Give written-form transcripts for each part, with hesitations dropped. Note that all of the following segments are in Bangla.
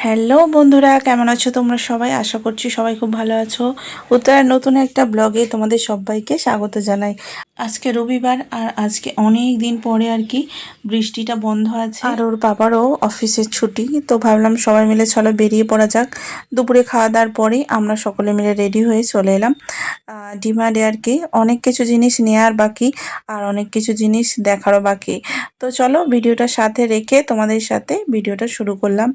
হ্যালো বন্ধুরা, কেমন আছো তোমরা সবাই? আশা করছি সবাই খুব ভালো আছো। উত্তরার নতুন একটা ব্লগে তোমাদের সবাইকে স্বাগত জানাই। আজকে রবিবার আর আজকে অনেক দিন পরে আর কি বৃষ্টিটা বন্ধ আছে, আর ওর বাবারও অফিসের ছুটি। তো ভাবলাম সবাই মিলে চলো বেরিয়ে পড়া যাক। দুপুরে খাওয়া দাওয়ার পরেই আমরা সকলে মিলে রেডি হয়ে চলে এলাম ডিমার্টে আর কি। অনেক কিছু জিনিস নেওয়ার বাকি আর অনেক কিছু জিনিস দেখারও বাকি। তো চলো ভিডিওটা সাথে রেখে তোমাদের সাথে ভিডিওটা শুরু করলাম।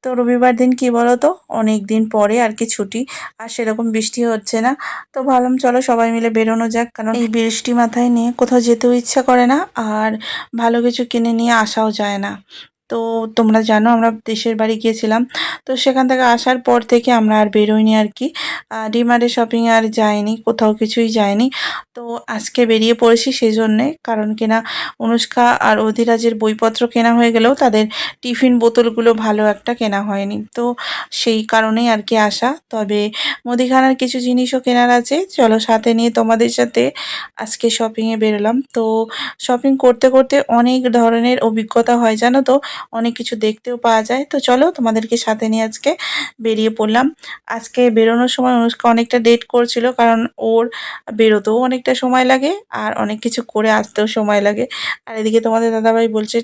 তো রবিবার দিন কি বলো তো, অনেক দিন পরে আর কি ছুটি, আর সেরকম বৃষ্টি হচ্ছে না। তো ভাবলাম চলো সবাই মিলে বেরোনো যাক, কারণ এই বৃষ্টি মাথায় নিয়ে কোথাও যেতেও ইচ্ছা করে না, আর ভালো কিছু কিনে নিয়ে আসাও যায় না। তো তোমরা জানো আমরা দেশের বাড়ি গিয়েছিলাম, তো সেখান থেকে আসার পর থেকে আমরা আর বেরোইনি আর কি। ডিমার্টে শপিং আর যাইনি, কোথাও কিছুই যায়নি। তো আজকে বেরিয়ে পড়েছি সেই জন্যে, কারণ কিনা অনুষ্কা আর অধিরাজের বইপত্র কেনা হয়ে গেলেও তাদের টিফিন বোতলগুলো ভালো একটা কেনা হয়নি। তো সেই কারণেই আর কি আসা। তবে মুদিখানার কিছু জিনিসও কেনার আছে, চলো সাথে নিয়ে তোমাদের সাথে আজকে শপিংয়ে বেরোলাম। তো শপিং করতে করতে অনেক ধরনের অভিজ্ঞতা হয় জানো তো, অনেক কিছু দেখতেও পাওয়া যায়। তো চলো তোমাদেরকে সাথে নিয়ে আজকে বেরিয়ে পড়লাম। আজকে বেরোনোর সময় অনুষ্কা অনেকটা ডেট করছিল, কারণ ওর বেরোতেও অনেকটা সময় লাগে আর অনেক কিছু করে আসতেও সময় লাগে। আর এদিকে তোমাদের দাদাভাই বলছে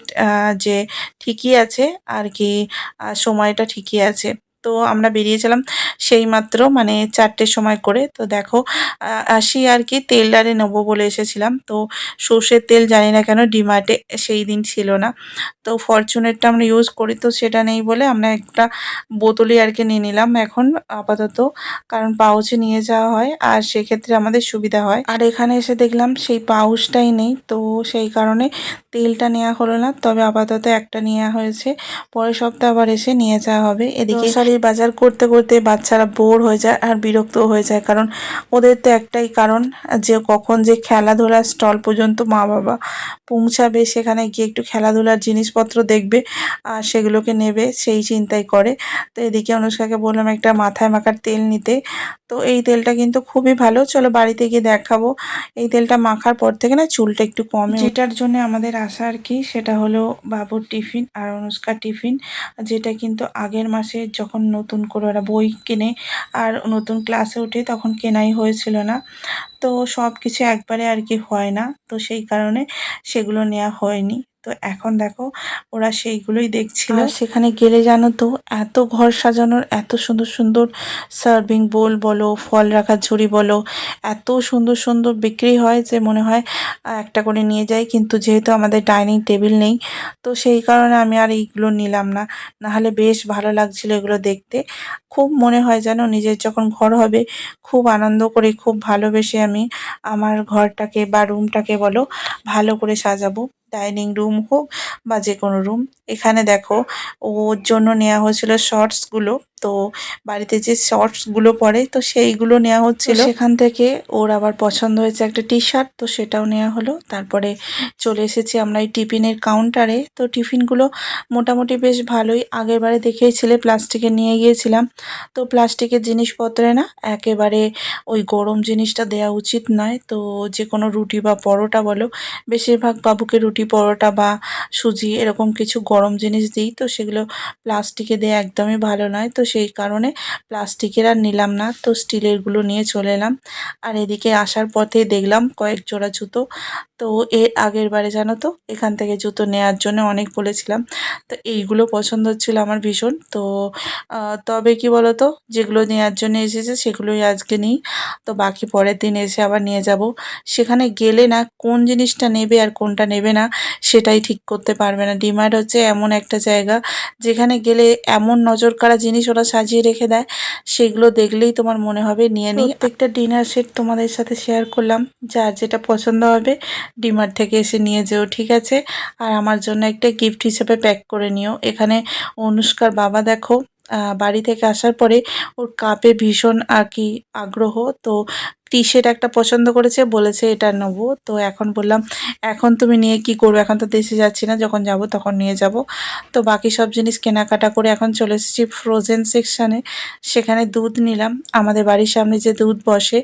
যে ঠিকই আছে আর কি, সময়টা ঠিকই আছে। তো আমরা বেরিয়েছিলাম সেই মাত্র মানে 4টের সময় করে। তো দেখো আসি আর কি, তেলডারে নেবো বলে এসেছিলাম। তো সর্ষের তেল জানি না কেন ডিমার্টে সেই দিন ছিল না। তো ফরচুনেরটা আমরা ইউজ করি, তো সেটা নেই বলে আমরা একটা বোতলই আর কি নিয়ে নিলাম এখন আপাতত, কারণ পাউচে নিয়ে যাওয়া হয় আর সেক্ষেত্রে আমাদের সুবিধা হয়। আর এখানে এসে দেখলাম সেই পাউচটাই নেই, তো সেই কারণে তেলটা নেওয়া হলো না। তবে আপাতত একটা নেওয়া হয়েছে, পরের সপ্তাহে আবার এসে নিয়ে যাওয়া হবে। এদিকে গ্রোসারির বাজার করতে করতে বাচ্চারা বোর হয়ে যায় আর বিরক্ত হয়ে যায়, কারণ ওদের তো একটাই কারণ যে কখন যে খেলাধুলার স্টল পর্যন্ত মা বাবা পৌঁছাবে, সেখানে গিয়ে একটু খেলাধুলার জিনিসপত্র দেখবে আর সেগুলোকে নেবে, সেই চিন্তাই করে। তো এদিকে অনুষ্কাকে বললাম একটা মাথায় মাখার তেল নিতে। তো এই তেলটা কিন্তু খুবই ভালো, চলো বাড়িতে গিয়ে দেখাবো। এই তেলটা মাখার পর থেকে না চুলটা একটু কমে। যেটার জন্য আমাদের আশা আর কি সেটা হলো বাবুর টিফিন আর অনুষ্কার টিফিন, যেটা কিন্তু আগের মাসে যখন নতুন করে ওরা বই কেনে আর নতুন ক্লাসে ওঠে তখন কেনাই হয়েছিল না। তো সব কিছু একবারে আর কি হয় না, তো সেই কারণে সেগুলো নেওয়া হয়নি। তো এখন দেখো ওরা সেইগুলোই দেখছিল। আর সেখানে গেলে জানো তো, এত ঘর সাজানোর এত সুন্দর সুন্দর সার্ভিং বোল বলো, ফল রাখার ঝুড়ি বলো, এত সুন্দর সুন্দর বিক্রি হয় যে মনে হয় একটা করে নিয়ে যাই। কিন্তু যেহেতু আমাদের ডাইনিং টেবিল নেই, তো সেই কারণে আমি আর এইগুলো নিলাম না। নাহলে বেশ ভালো লাগছিল এগুলো দেখতে। খুব মনে হয় যেন নিজের যখন ঘর হবে খুব আনন্দ করে খুব ভালোবেসে আমি আমার ঘরটাকে বা রুমটাকে বলো ভালো করে সাজাবো, ডাইনিং রুম হোক বা যে কোনো রুম। এখানে দেখো ওর জন্য নেওয়া হয়েছিল শর্টসগুলো, তো বাড়িতে যে শর্টসগুলো পরে তো সেইগুলো নেওয়া হচ্ছিল। সেখান থেকে ওর আবার পছন্দ হয়েছে একটা টি শার্ট, তো সেটাও নেওয়া হলো। তারপরে চলে এসেছি আমরা এই টিফিনের কাউন্টারে। তো টিফিনগুলো মোটামুটি বেশ ভালোই, আগের বারে দেখেইছিলে প্লাস্টিকে নিয়ে গিয়েছিলাম। তো প্লাস্টিকের জিনিসপত্রে না একেবারে ওই গরম জিনিসটা দেওয়া উচিত নয়। তো যে কোনো রুটি বা পরোটা বলো, বেশিরভাগ বাবুকে রুটি পরোটা বা সুজি এরকম কিছু গরম জিনিস দিই, তো সেগুলো প্লাস্টিকে দেওয়া একদমই ভালো নয়। তো সেই কারণে প্লাস্টিকের আর নিলাম না, তো স্টিলেরগুলো নিয়ে চলে এলাম। আর এদিকে আসার পথে দেখলাম কয়েক জোড়া জুতো। তো এর আগের বারে জানো তো এখান থেকে জুতো নেওয়ার জন্য অনেক বলেছিলাম, তো এইগুলো পছন্দ হচ্ছিল আমার ভীষণ। তো তবে কি বলো তো, যেগুলো নেওয়ার জন্য এসেছে সেগুলোই আজকে নিই, তো বাকি পরের দিন এসে আবার নিয়ে যাব। সেখানে গেলে না কোন জিনিসটা নেবে আর কোনটা নেবে না সেটাই ঠিক করতে পারবে না। ডিমার্ট হচ্ছে এমন একটা জায়গা যেখানে গেলে এমন নজর কাড়া জিনিস ওরা সাজিয়ে রেখে দেয়, সেগুলো দেখলেই তোমার মনে হবে নিয়ে নিই। প্রত্যেকটা ডিনার সেট তোমাদের সাথে শেয়ার করলাম, যার যেটা পছন্দ হবে ডিমার্ট থেকে এসে নিয়ে যেও, ঠিক আছে? আর আমার জন্য একটা গিফট হিসেবে প্যাক করে নিও। এখানে অনুষ্কার বাবা দেখো বাড়ি থেকে আসার পরে ওর কাপে ভীষণ আর কি আগ্রহ, তো টি শার্ট একটা পছন্দ করেছে, বলেছে এটা নেবো। তো এখন বললাম এখন তুমি নিয়ে কি করবে, এখন তো দেশে যাচ্ছি না, যখন যাব তখন নিয়ে যাব। তো বাকি সব জিনিস কেনাকাটা করে এখন চলে এসেছি ফ্রোজেন সেকশানে। সেখানে দুধ নিলাম, আমাদের বাড়ির সামনে যে দুধ বসে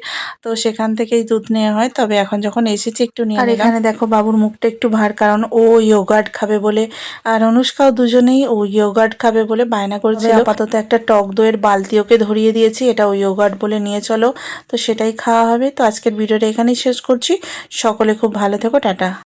তো সেখান থেকেই দুধ নেওয়া হয়, তবে এখন যখন এসেছি একটু নিয়ে নিলাম। আর এখানে দেখো বাবুর মুখটা একটু ভার, কারণ ও ইয়োগার্ট খাবে বলে আর অনুষ্কাও দুজনেই ও ইয়োগার্ট খাবে বলে বায়না করেছিল। আপাতত একটা টক দইয়ের বালতি ওকে ধরিয়ে দিয়েছি, এটা ও ইয়োগার্ট বলে নিয়ে চলো, তো সেটাই খাওয়া হবে। তো আজকের ভিডিওটা এখানেই শেষ করছি। সকলে খুব ভালো থেকো, টাটা।